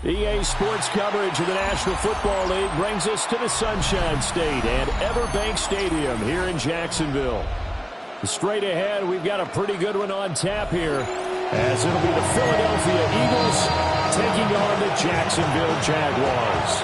EA Sports coverage of the National Football League brings us to the Sunshine State and Everbank Stadium here in Jacksonville. Straight ahead, we've got a pretty good one on tap here, as it'll be the Philadelphia Eagles taking on the Jacksonville Jaguars.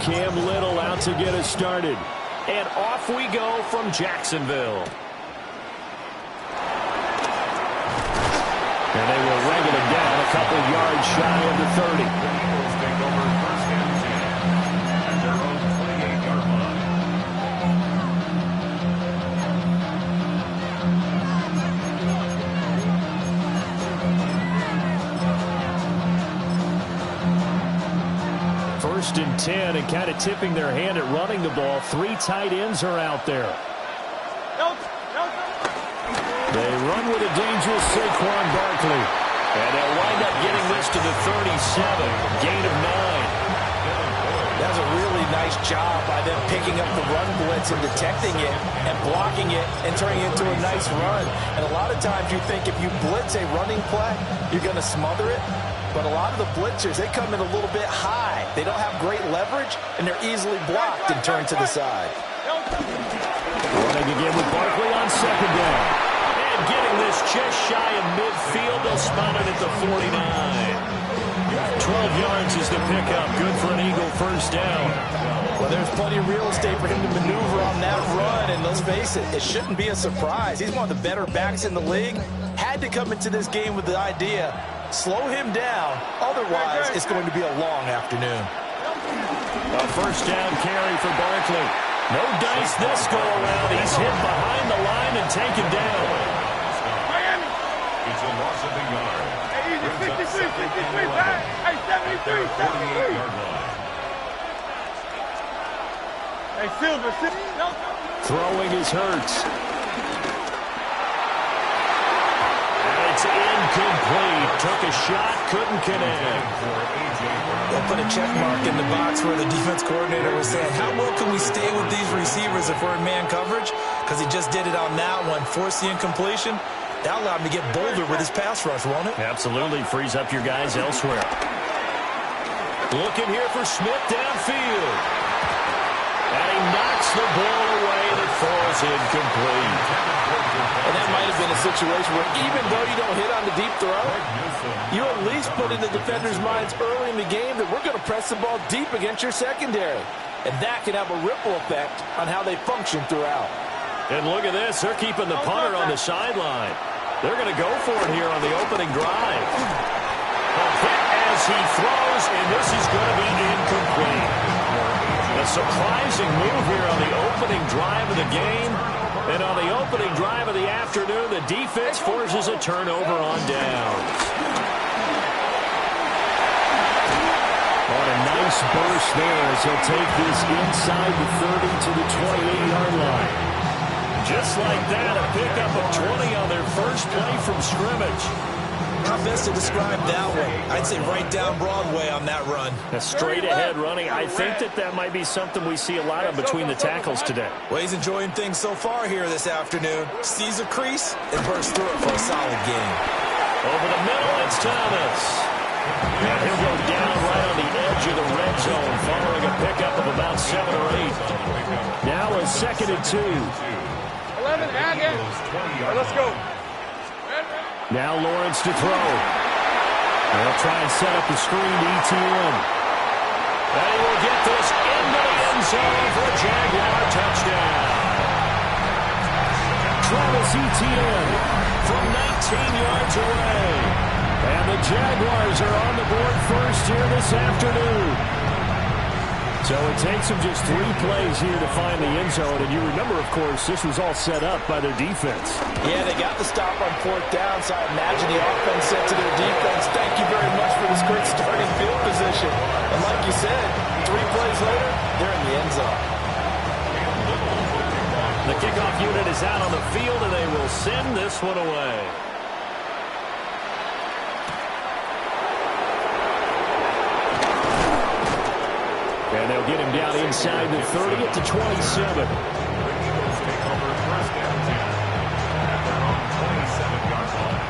Cam Little out to get us started. And off we go from Jacksonville. And they will wrangle him down a couple yards shy of the 30. Eagles take over first and 10 at their own 28-yard line. First and 10, and kind of tipping their hand at running the ball. Three tight ends are out there. They run with a dangerous Saquon Barkley. And they'll wind up getting this to the 37. Gain of 9. That's a really nice job by them picking up the run blitz and detecting it and blocking it and turning it into a nice run. And a lot of times you think if you blitz a running play, you're going to smother it. But a lot of the blitzers, they come in a little bit high. They don't have great leverage, and they're easily blocked and turned to the side. Running again with Barkley on second down. And getting this just shy of midfield. They'll spot it at the 49. 12 yards is the pickup. Good for an Eagle first down. Well, there's plenty of real estate for him to maneuver on that run, and let's face it, it shouldn't be a surprise. He's one of the better backs in the league. Had to come into this game with the idea, slow him down, otherwise it's going to be a long afternoon. A first down carry for Barkley. No dice this go around. He's hit behind the line and taken down. Miami. It's a loss of a yard. Hey, easy, 53, back. Hey, 73, 73. Hey, Silver, Throwing is Hurts. It's incomplete. Took a shot, couldn't connect. They'll put a check mark in the box where the defense coordinator was saying, how well can we stay with these receivers if we're in man coverage? Because he just did it on that one, forced the incompletion. That allowed him to get bolder with his pass rush, won't it? Absolutely. Frees up your guys elsewhere. Looking here for Smith downfield. And he knocks the ball away and it falls incomplete. And that might have been a situation where even though you don't hit on the deep throw, you at least put in the defender's minds early in the game that we're going to press the ball deep against your secondary. And that can have a ripple effect on how they function throughout. And look at this. They're keeping the punter on the sideline. They're going to go for it here on the opening drive. A hit as he throws, and this is going to be incomplete. A surprising move here on the opening drive of the game. And on the opening drive of the afternoon, the defense forces a turnover on downs. On a nice burst there as he'll take this inside the 30 to the 28-yard line. Just like that, a pickup of 20 on their first play from scrimmage. How best to describe that one? I'd say right down Broadway on that run. A straight-ahead running. I think that might be something we see a lot of between the tackles today. Well, he's enjoying things so far here this afternoon. Sees a crease and bursts through it for a solid game. Over the middle, it's Thomas. And he'll go down right on the edge of the red zone, following a pickup of about 7 or 8. Now a 2nd and 2. 11, again. Right, let's go. Now Lawrence to throw. They'll try and set up the screen to ETN. And he will get this into the end zone for a Jaguar touchdown. Travis Etienne from 19 yards away. And the Jaguars are on the board first here this afternoon. So it takes them just 3 plays here to find the end zone. And you remember, of course, this was all set up by their defense. Yeah, they got the stop on 4th down, so I imagine the offense said to their defense, thank you very much for this great starting field position. position. And like you said, 3 plays later, they're in the end zone. The kickoff unit is out on the field, and they will send this one away. And they'll get him down inside the 30 at the 27. The Eagles take over first and 10 at their own 27-yard line.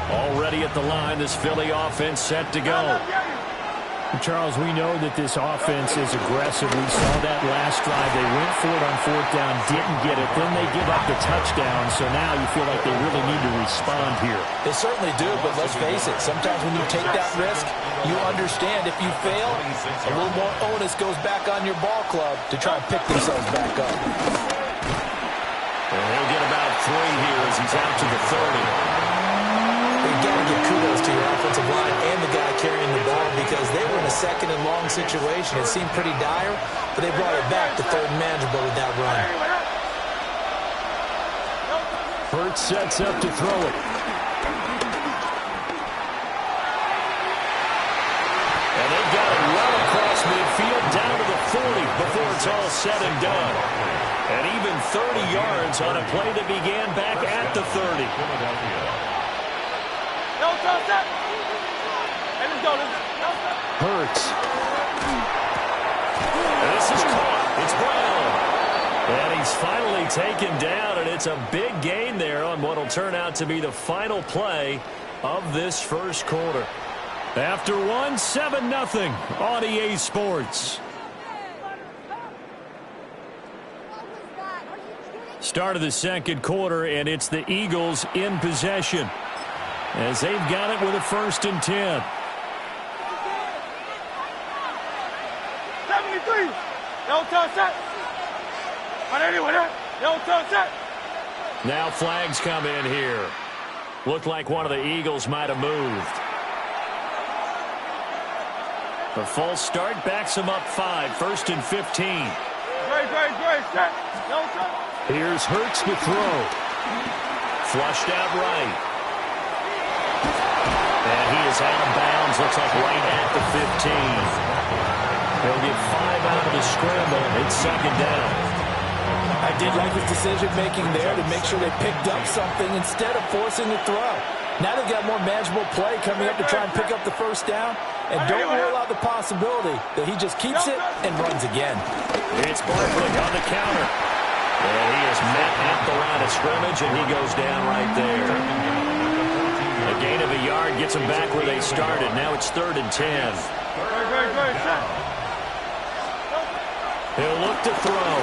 Already at the line, this Philly offense set to go. Charles, we know that this offense is aggressive. We saw that last drive. They went for it on 4th down, didn't get it. Then they give up the touchdown. So now you feel like they really need to respond here. They certainly do, but let's face it. Sometimes when you take that risk, you understand if you fail, a little more onus goes back on your ball club to try and pick themselves back up. And he'll get about 3 here as he's out to the 30. You've got to give kudos to your offensive line and the guy carrying the ball because they were in a 2nd and long situation. It seemed pretty dire, but they brought it back to 3rd and manageable with that run. Hurts sets up to throw it. And they've got it well across midfield down to the 40 before it's all said and done. And even 30 yards on a play that began back at the 30. Hurts. And this is caught. It's Brown. And he's finally taken down, and it's a big gain there on what will turn out to be the final play of this first quarter. After 1, 7-0 on EA Sports. Start of the second quarter, and it's the Eagles in possession as they've got it with a 1st and 10. 73. Now flags come in here. Looked like one of the Eagles might have moved. The false start backs him up 5, 1st and 15. Here's Hurts to throw. Flushed out right. And he is out of bounds. Looks like right at the 15. He'll get 5 out of the scramble. It's 2nd down. I did like his decision-making there to make sure they picked up something instead of forcing the throw. Now they've got more manageable play coming up to try and pick up the 1st down. And don't rule out the possibility that he just keeps it and runs again. It's Barkley on the counter. And he is met at the line of scrimmage, and he goes down right there. A gain of a yard gets them back where they started. Now it's 3rd and 10. He'll look to throw.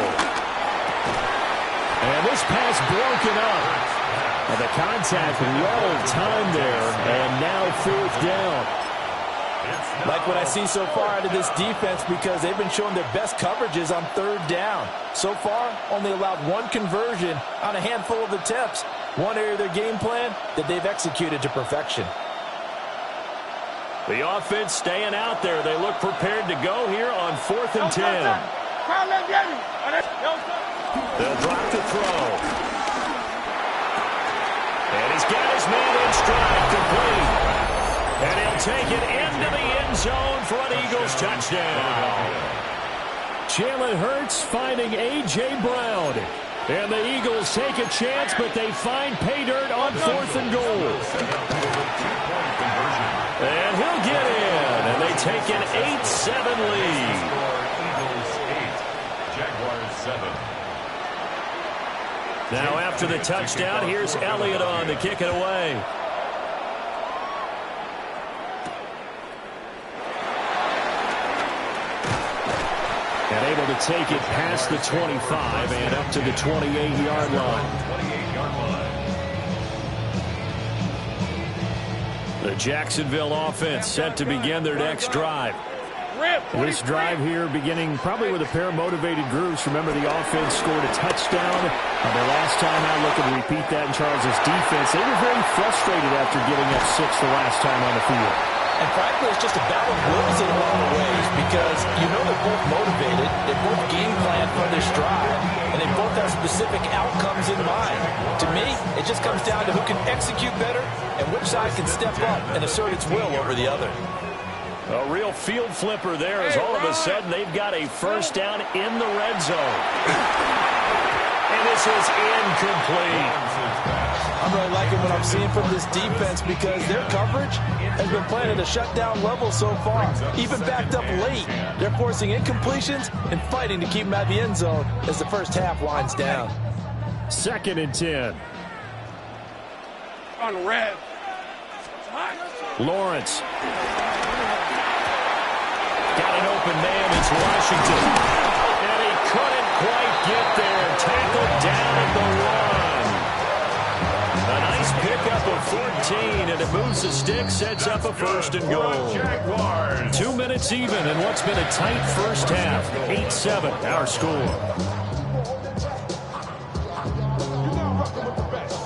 And this pass broken up. And the contact well timed there, and now 4th down. Like what I see so far out of this defense because they've been showing their best coverages on 3rd down. So far, only allowed 1 conversion on a handful of attempts. One area of their game plan that they've executed to perfection. The offense staying out there. They look prepared to go here on 4th and 10. They'll drop the throw. And he's got his man in stride, complete. And he'll take it into the end zone for an Eagles touchdown. Jalen Hurts finding A.J. Brown. And the Eagles take a chance, but they find pay dirt on 4th and goal. And he'll get in. And they take an 8-7 lead. Eagles 8, Jaguars 7. Now after the touchdown, here's Elliott on to kick it away. And able to take it past the 25 and up to the 28-yard line. 28-yard line. The Jacksonville offense set to begin their next drive. This drive here beginning probably with a pair of motivated groups. Remember, the offense scored a touchdown. Their last time out, looking to repeat that in Charles' defense. They were very frustrated after giving up 6 the last time on the field. And frankly, it's just a battle of wills in a lot of ways because you know they're both motivated, they both game plan for this drive, and they both have specific outcomes in mind. To me, it just comes down to who can execute better and which side can step up and assert its will over the other. A real field flipper there as all of a sudden they've got a first down in the red zone. And this is incomplete. I'm really liking what I'm seeing from this defense because their coverage has been playing at a shutdown level so far. Even backed up late, they're forcing incompletions and fighting to keep them at the end zone as the first half winds down. 2nd and 10. On the red. Lawrence. Got an open man. It's Washington. And he couldn't quite get there. Tackled down at the 1. A nice pickup of 14, and it moves the stick, sets up a 1st and goal. 2 minutes even in what's been a tight first half. 8-7, our score.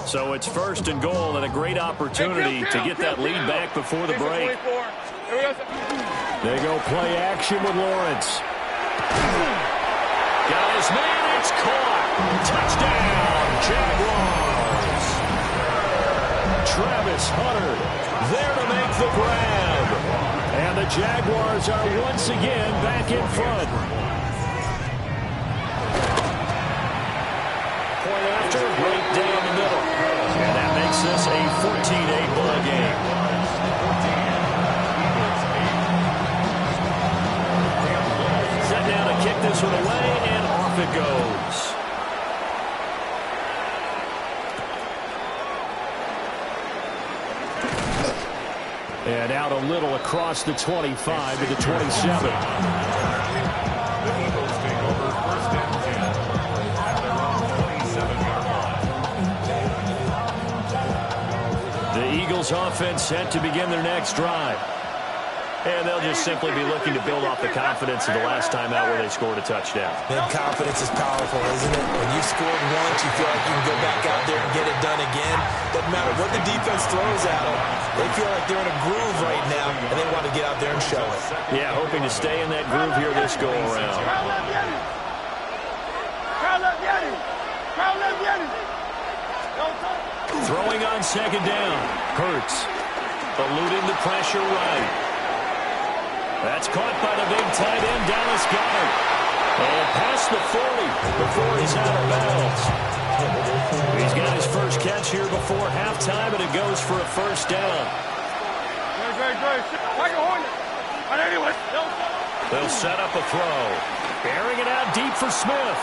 So it's 1st and goal and a great opportunity to get that lead back before the break. They go play action with Lawrence. Got his man, it's caught. Touchdown, Jaguars. Travis Hunter there to make the grab. And the Jaguars are once again back in front. Point after, right down the middle. And that makes this a 14-8 ball game. Set down to kick this one away, and off it goes. And out a little across the 25 to the 27. The Eagles take over 1st and 10 at their own 27-yard line. The Eagles offense set to begin their next drive. And they'll just simply be looking to build off the confidence of the last time out where they scored a touchdown. Man, confidence is powerful, isn't it? When you've scored once, you feel like you can go back out there and get it done again. Doesn't matter what the defense throws at them. They feel like they're in a groove right now, and they want to get out there and show it. Yeah, hoping to stay in that groove here this go-around. Throwing on 2nd down. Hurts. Eluding the pressure right. That's caught by the big tight end, Dallas Goedert. And past the 40 before he's out of bounds. He's got his first catch here before halftime, and it goes for a 1st down. They'll set up a throw. Airing it out deep for Smith.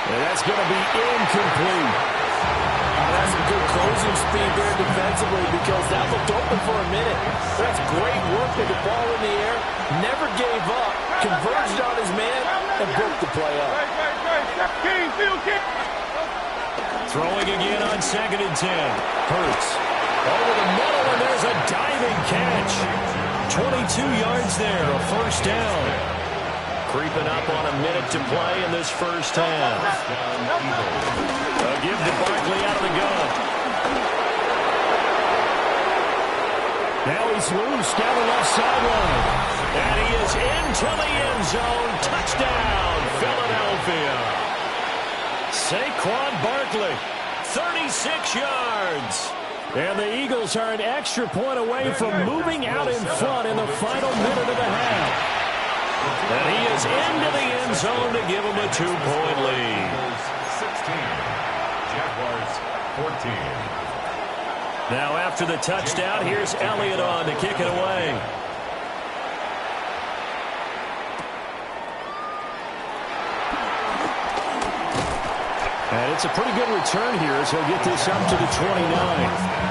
And that's going to be incomplete. That's some good closing speed there defensively because that looked open for a minute. That's great work with the ball in the air. Never gave up. Converged on his man and broke the play up. Throwing again on 2nd and 10. Hurts. Over the middle, and there's a diving catch. 22 yards there, a 1st down. Creeping up on a minute to play in this first half. A give to Barkley out of the gun. Now he's loose down the left sideline. And he is into the end zone. Touchdown, Philadelphia. Saquon Barkley, 36 yards. And the Eagles are an extra point away from moving out in front in the final minute of the half. And he is into the end zone to give him a 2-point lead. 16. Jaguars 14. Now after the touchdown, here's Elliott on to kick it away. And it's a pretty good return here as he'll get this up to the 29.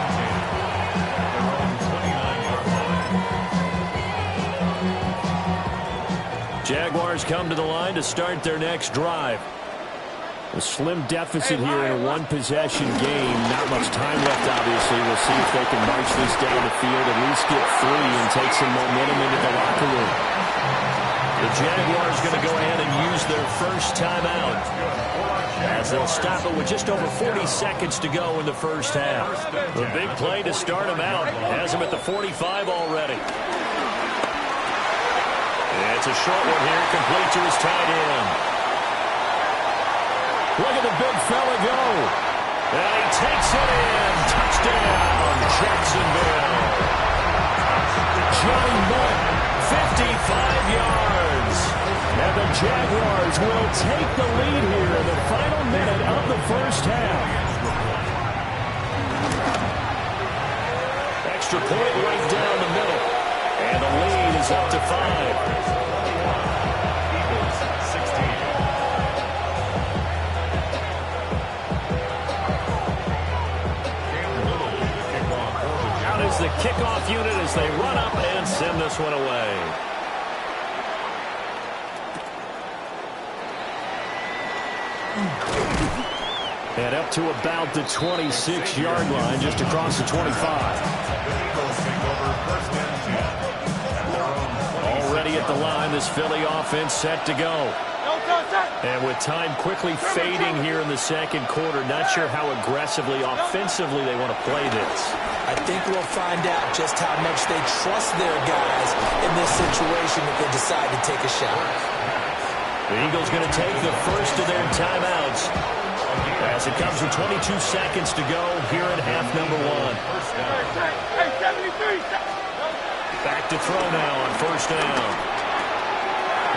Jaguars come to the line to start their next drive. A slim deficit here in a one-possession game. Not much time left, obviously. We'll see if they can march this down the field, at least get 3 and take some momentum into the locker room. The Jaguars going to go ahead and use their first timeout, as they'll stop it with just over 40 seconds to go in the first half. The big play to start him out has him at the 45 already. It's a short one here, complete to his tight end. Look at the big fella go. And he takes it in. Touchdown, Jacksonville. Johnny Moore will take the lead here in the final minute of the first half. Extra point right down the middle. And the lead is up to 5. Eagles 16. Out is the kickoff unit as they run up and send this one away. And up to about the 26-yard line, just across the 25. The Eagles take over first and 10. Already at the line, this Philly offense set to go. And with time quickly fading here in the second quarter, not sure how aggressively, offensively they want to play this. I think we'll find out just how much they trust their guys in this situation if they decide to take a shot. The Eagles going to take the first of their timeouts as it comes with 22 seconds to go here in half number 1. Back to throw now on first down.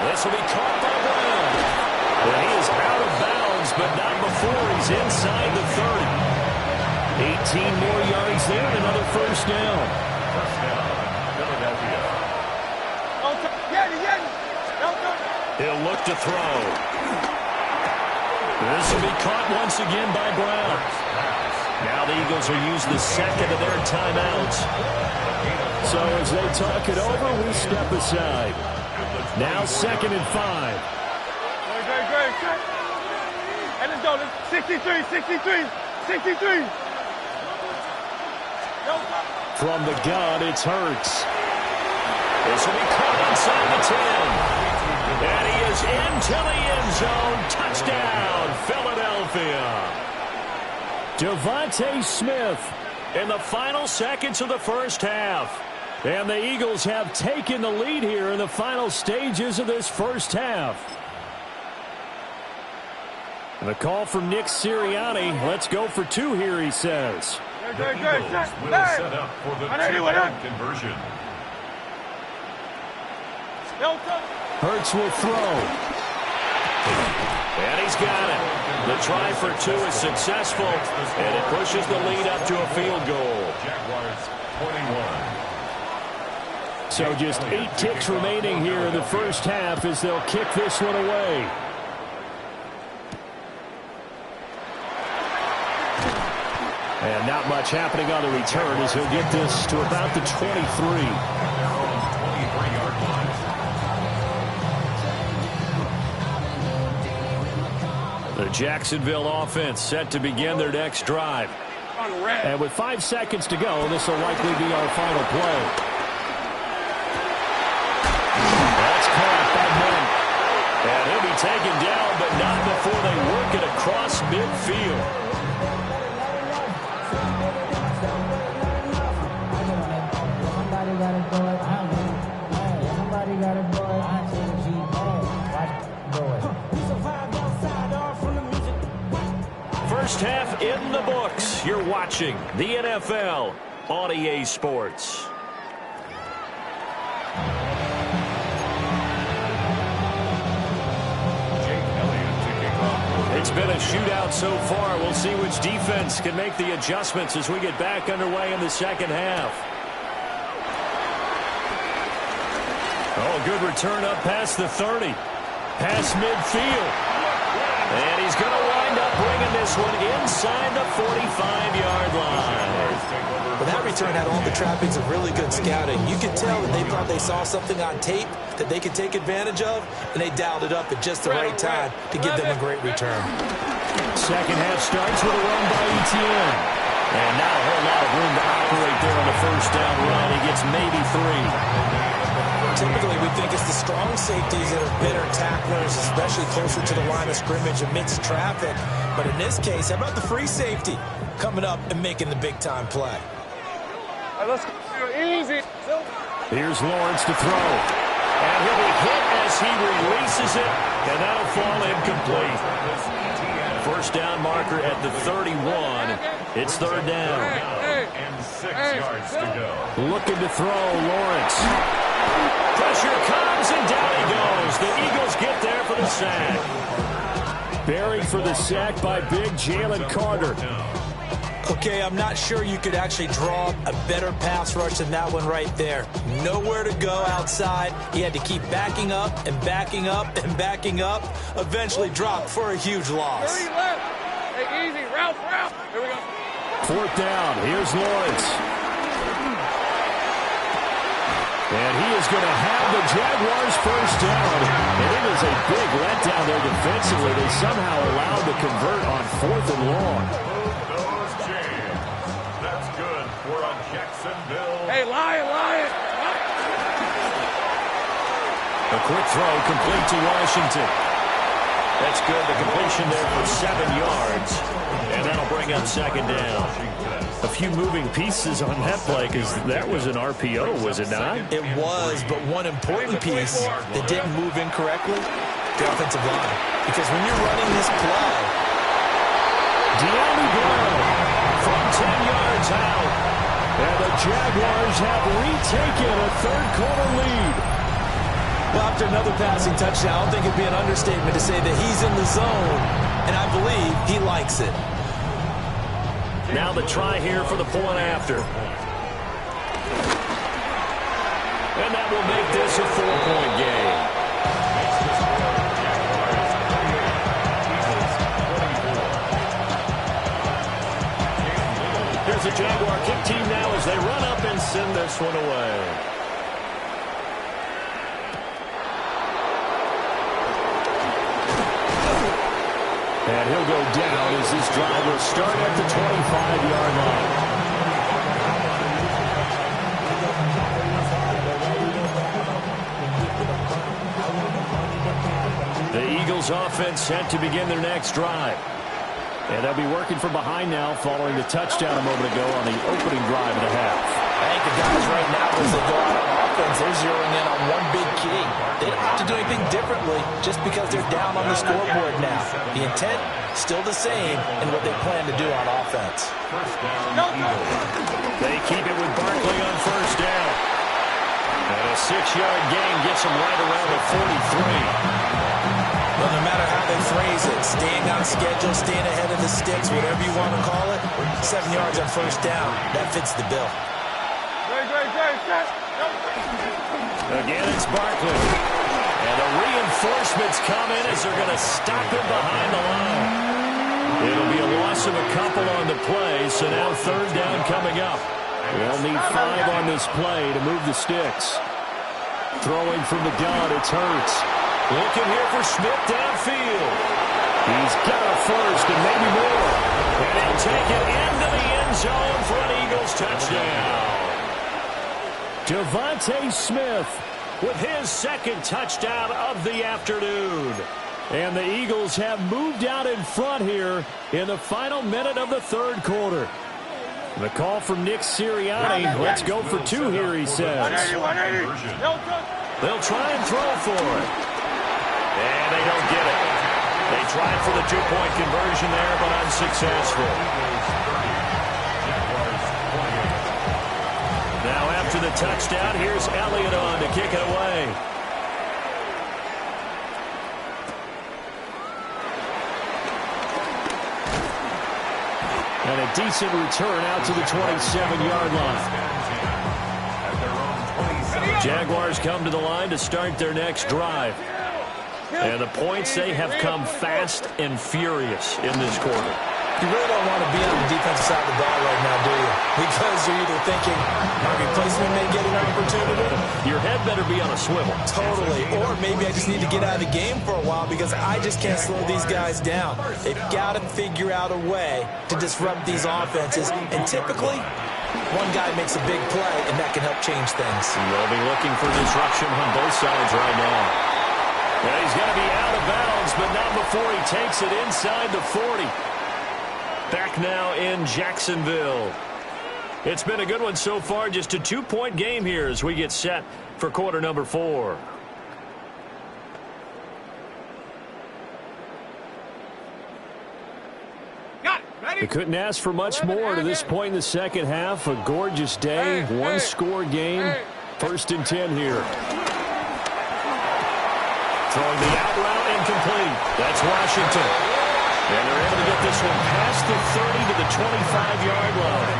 This will be caught by Brown. And he is out of bounds, but not before he's inside the 30. 18 more yards there and another first down. First down, Philadelphia. He'll look to throw. This will be caught once again by Brown. Now the Eagles will use the second of their timeouts. So as they talk it over, we step aside. Now 2nd and 5. And let's go. 63. From the gun, it's Hurts. This will be caught inside the 10. And he is into the end zone. Touchdown, Philadelphia. Devontae Smith in the final seconds of the first half. And the Eagles have taken the lead here in the final stages of this first half. And a call from Nick Sirianni. Let's go for 2 here, he says. The Eagles will set up for the 2-point conversion. Hurts will throw. And he's got it. The try for 2 is successful, and it pushes the lead up to a field goal. Jaguars 21. So just 8 ticks remaining here in the first half as they'll kick this one away. And not much happening on the return as he'll get this to about the 23. The Jacksonville offense set to begin their next drive. And with 5 seconds to go, this will likely be our final play. That's caught by Monk. And he'll be taken down, but not before they work it across midfield. First half in the books. You're watching the NFL on EA Sports. It's been a shootout so far. We'll see which defense can make the adjustments as we get back underway in the second half. Oh, good return up past the 30. Past midfield. And he's going to wind up bringing this one inside the 45-yard line. Well, that return had all the trappings of really good scouting. You could tell that they thought they saw something on tape that they could take advantage of, and they dialed it up at just the right time to give them a great return. Second half starts with a run by Etienne. And not a whole lot of room to operate there on the first down run. He gets maybe 3. Typically, we think it's the strong safeties that are better tacklers, especially closer to the line of scrimmage amidst traffic. But in this case, how about the free safety coming up and making the big-time play? Let's go easy. Here's Lawrence to throw. And he'll be hit as he releases it, and that'll fall incomplete. First down marker at the 31. It's third down. And 6 yards to go. Looking to throw, Lawrence. Pressure comes, and down he goes. The Eagles get there for the sack. Buried for the sack by big Jalen Carter. Okay, I'm not sure you could actually draw a better pass rush than that one right there. Nowhere to go outside. He had to keep backing up and backing up and backing up. Eventually dropped for a huge loss. 30 left. Hey, easy. Route. Here we go. Fourth down. Here's Lawrence. And he is going to have the Jaguars first down. And it is a big letdown there defensively. They somehow allowed to convert on 4th and long. Those James. That's good for a Jacksonville. Hey, Lion. A quick throw complete to Washington. That's good. The completion there for 7 yards. And that'll bring up second down. A few moving pieces on that play because that was an RPO, was it not? It was, but one important piece that didn't move incorrectly, the offensive line. Because when you're running this play, De'Ami Brown From 10 yards out. and the Jaguars have retaken a third-quarter lead. well, after another passing touchdown, I don't think it'd be an understatement to say that he's in the zone, and I believe he likes it. Now the try here for the point after. And that will make this a 4-point game. Here's the Jaguar kick team now as they run up and send this one away. And he'll go down as this drive will start at the 25-yard line. The Eagles offense set to begin their next drive. And they'll be working from behind now following the touchdown a moment ago on the opening drive of the half. I think the guys right now, as they go out on offense, they're zeroing in on one big key. They don't have to do anything differently just because they're down on the scoreboard now. The intent, still the same in what they plan to do on offense. They keep it with Barkley on first down. And a 6-yard gain gets them right around the 43. Well, no matter how they phrase it, staying on schedule, staying ahead of the sticks, whatever you want to call it, 7 yards on first down, that fits the bill. Again, it's Barkley. And the reinforcements come in as they're going to stop him behind the line. It'll be a loss of a couple on the play, so now third down coming up. They'll need 5 on this play to move the sticks. Throwing from the gun, it's Hurts. Looking here for Smith downfield. He's got a first and maybe more. And he'll take it into the end zone for an Eagles touchdown. Devontae Smith With his second touchdown of the afternoon. And the Eagles have moved out in front here in the final minute of the third quarter. The call from Nick Sirianni. Let's go for 2 here, he says. They'll try and throw for it. And they don't get it. They tried for the 2-point conversion there, but unsuccessful. Now after the touchdown, here's Elliott on to kick it away. And a decent return out to the 27-yard line. Jaguars come to the line to start their next drive. And the points, they have come fast and furious in this quarter. You really don't want to be on the defensive side of the ball right now, do you? Because you're either thinking my replacement may get an opportunity. Your head better be on a swivel. Totally. Or maybe I just need to get out of the game for a while because I just can't slow these guys down. They've got to figure out a way to disrupt these offenses. And typically, one guy makes a big play, and that can help change things. They'll be looking for disruption on both sides right now. And he's going to be out of bounds, but not before he takes it inside the 40. Back now in Jacksonville. It's been a good one so far. Just a 2-point game here as we get set for quarter number 4. They couldn't ask for much more to this point in the second half. A gorgeous day, one-score game. First and 10 here. Throwing the out route incomplete. That's Washington. And they're able to get this one past the 30 to the 25-yard line.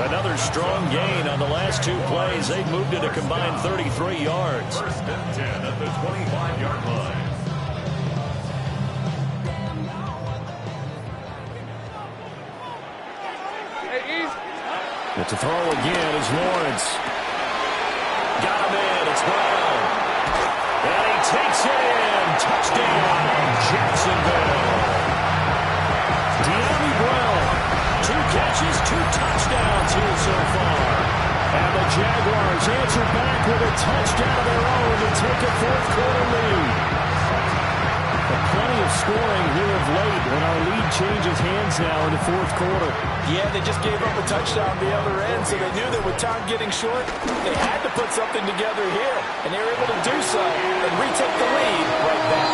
Another strong gain on the last two plays. They've moved it a combined 33 yards. First and 10 at the 25-yard line. But to throw again is Lawrence. Got him in. It's Brown. And he takes it in. Touchdown, Jacksonville. De'Ami Brown. 2 catches, 2 touchdowns here so far. And the Jaguars answer back with a touchdown of their own to take a fourth-quarter lead. But plenty of scoring here of late when our lead changes hands now in the fourth quarter. Yeah, they just gave up a touchdown on the other end, so they knew that with time getting short, they had to put something together here, and they were able to do so and retake the lead right back.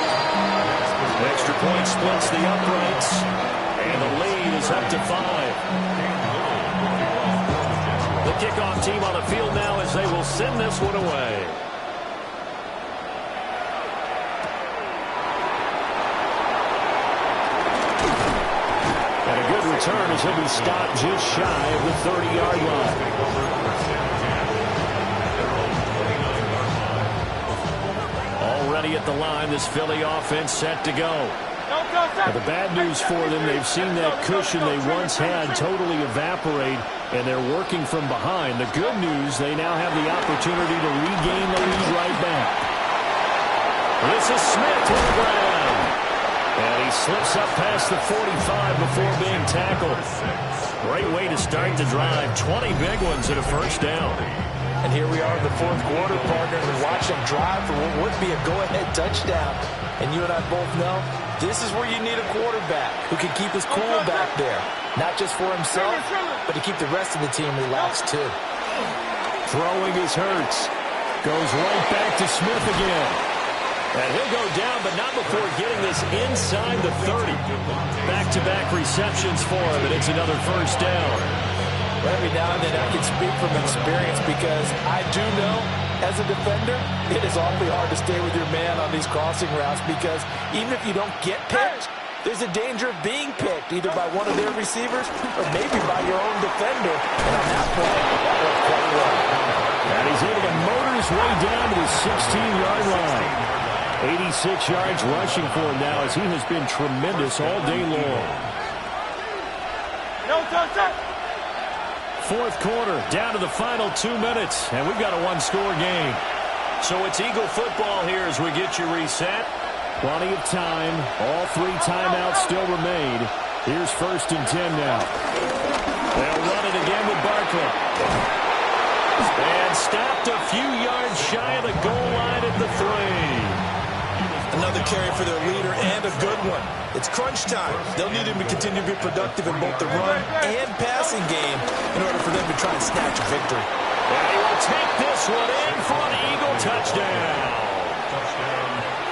Extra point splits the uprights, and the lead is up to 5. The kickoff team on the field now as they will send this one away. Return as he'll be stopped just shy of the 30-yard line. Already at the line, this Philly offense set to go. Now, the bad news for them, they've seen that cushion they once had totally evaporate, and they're working from behind. The good news, they now have the opportunity to regain the lead right back. This is Smith to the ground. And he slips up past the 45 before being tackled. Great way to start the drive. 20 big ones and a first down. And here we are in the fourth quarter, partner, and watch them drive for what would be a go-ahead touchdown. And you and I both know this is where you need a quarterback who can keep his cool back there. Not just for himself, but to keep the rest of the team relaxed too. Throwing is Hurts. Goes right back to Smith again. And he'll go down, but not before getting this inside the 30. Back-to-back receptions for him, and it's another first down. Every now and then I can speak from experience because I do know, as a defender, it is awfully hard to stay with your man on these crossing routes because even if you don't get picked, there's a danger of being picked either by one of their receivers or maybe by your own defender. And on that point, that worked quite well. And he's able to motor his way down to the 16-yard line. 86 yards rushing for him now as he has been tremendous all day long. Fourth quarter, down to the final 2 minutes, and we've got a one-score game. So it's Eagle football here as we get you reset. Plenty of time. All 3 timeouts still remain. Here's first and 10 now. They'll run it again with Barkley. And stopped a few yards shy of the goal line at the 3. Another carry for their leader and a good one. It's crunch time. They'll need him to continue to be productive in both the run and passing game in order for them to try and snatch a victory. And he will take this one in for an Eagle touchdown.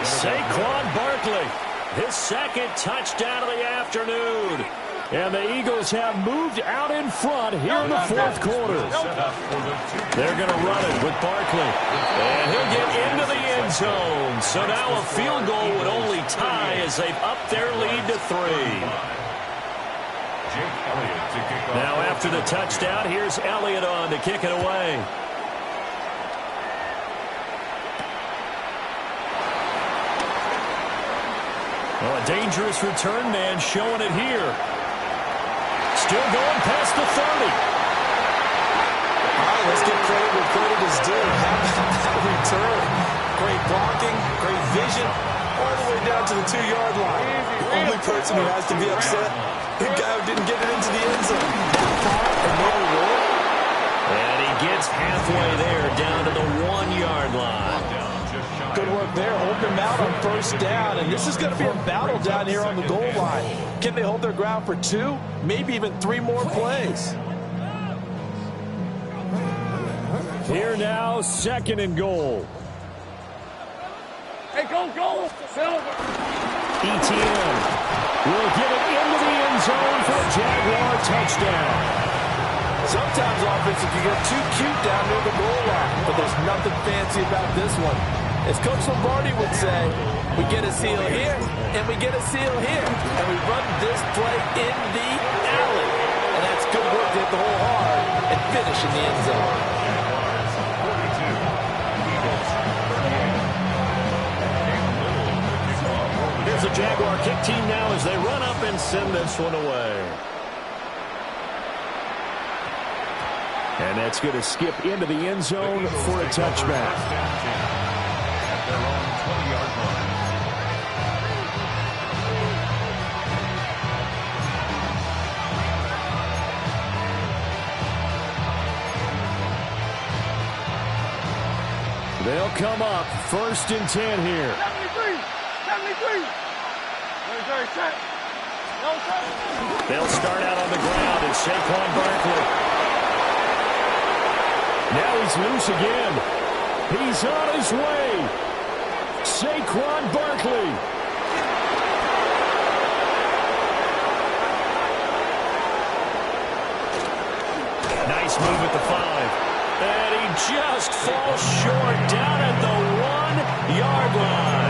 Saquon Barkley, his second touchdown of the afternoon. And the Eagles have moved out in front here in the fourth quarter. They're going to run it with Barkley. And he'll get into the end zone. So now a field goal would only tie as they've upped their lead to 3. Now after the touchdown, here's Elliott on to kick it away. Well, a dangerous return man showing it here. Still going past the 30. All right, let's give credit where credit is due. That return, great blocking, great vision, all the way down to the 2-yard line. The only person who has to be upset, the guy who didn't get it into the end zone. And he gets halfway there, down to the 1-yard line. Good work there, holding them out on first down, and this is going to be a battle down here on the goal line. Can they hold their ground for 2, maybe even 3 more plays? Here now, second and goal. Hey, go, Silver. ETN will get it into the end zone for a Jaguar touchdown. Sometimes offense, if you get too cute down near the goal line, but there's nothing fancy about this one. As Coach Lombardi would say, we get a seal here, and we get a seal here, and we run this play in the alley. And that's good work to hit the hole hard and finish in the end zone. Here's the Jaguar kick team now as they run up and send this one away. And that's going to skip into the end zone for a touchback. At their own 20-yard line. They'll come up 1st and 10 here. 73. Military set. No set. They'll start out on the ground as Saquon Barkley. Now he's loose again. He's on his way. Saquon Barkley. Nice move at the 5. And he just falls short down at the 1-yard line.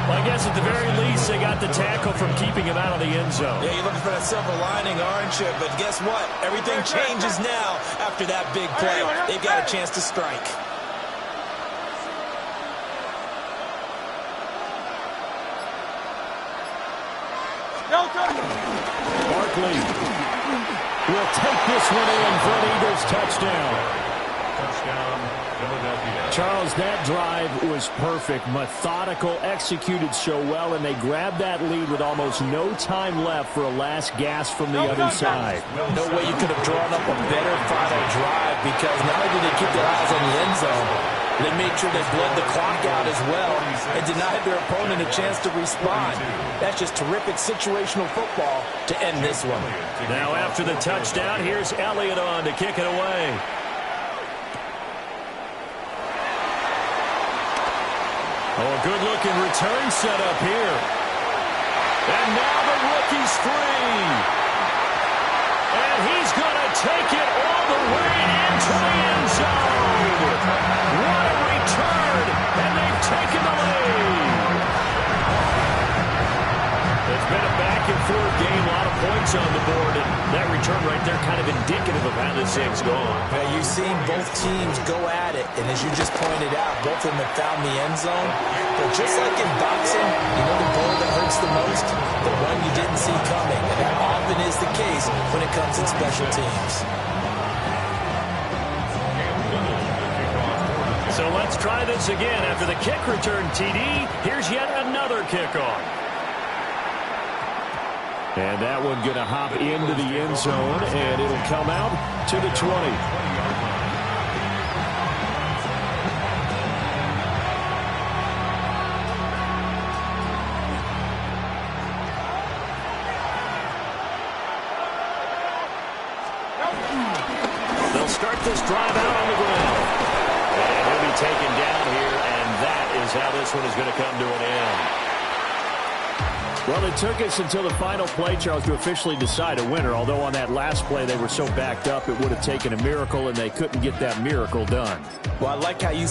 Well, I guess at the very least, they got the tackle from keeping him out of the end zone. Yeah, you're looking for that silver lining, aren't you? But guess what? Everything changes now after that big play. They've got a chance to strike. Barkley will take this one in for an Eagles touchdown. Touchdown, Philadelphia. Charles, that drive was perfect. Methodical, executed so well, and they grabbed that lead with almost no time left for a last gasp from the other side. No way you could have drawn up a better final drive, because not only did they keep their eyes on the end zone, they made sure they bled the clock out as well and denied their opponent a chance to respond. That's just terrific situational football to end this one. Now after the touchdown, here's Elliott on to kick it away. Oh, good-looking return set up here. And now the rookie's free. And he's going to take it all the way into the end zone. What a return, and they've taken the lead. It's been a back-and-forth game, a lot of points on the board, and that return right there kind of indicative of how this thing's gone. Now, you've seen both teams go at it, and as you just pointed out, both of them have found the end zone. But just like in boxing, you know the blow that hurts the most? The one you didn't see coming, and that often is the case when it comes in special teams. So let's try this again. After the kick return, TD, here's yet another kickoff. And that one going to hop into the end zone, and it'll come out to the 20. They'll start this drive out on the ground. And he'll be taken down here, and that is how this one is going to come to an end. Well, it took us until the final play, Charles, to officially decide a winner, although on that last play they were so backed up it would have taken a miracle, and they couldn't get that miracle done. Well, I like how you